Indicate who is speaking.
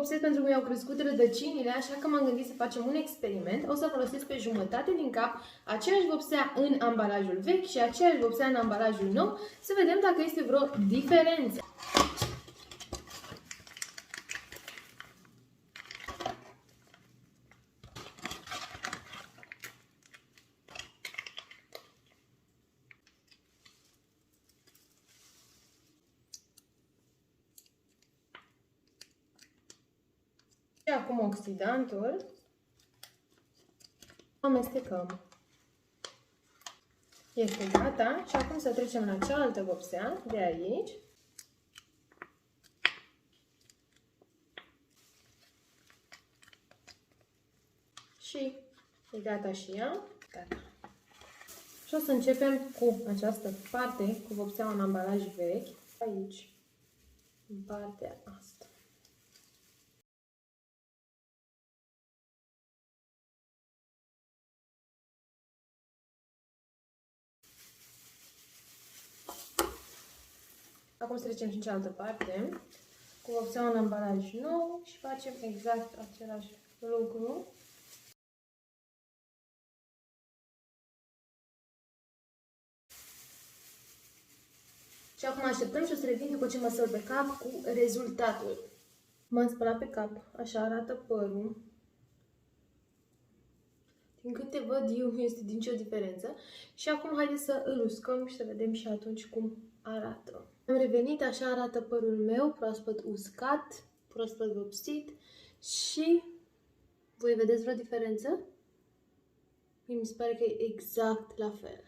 Speaker 1: vopsesc pentru că mi-au crescut rădăcinile, așa că m-am gândit să facem un experiment. O să folosesc pe jumătate din cap aceeași vopsea în ambalajul vechi și aceeași vopsea în ambalajul nou, să vedem dacă este vreo diferență. Și acum oxidantul. Amestecăm. Este gata și acum să trecem la cealaltă vopsea de aici. Și e gata și ea. Gata. Și o să începem cu această parte, cu vopseaua în ambalaj vechi. Aici, în partea asta. Acum să trecem și în cealaltă parte, cu vopseaua în ambalaj nou și facem exact același lucru. Și acum așteptăm și o să revin după ce mă spăl pe cap cu rezultatul. M-am spălat pe cap, așa arată părul. Din câte văd eu, nu este nicio diferență. Și acum haideți să îl uscăm și să vedem și atunci cum arată. Am revenit, așa arată părul meu, proaspăt uscat, proaspăt vopsit și voi vedeți vreo diferență? Mi se pare că e exact la fel.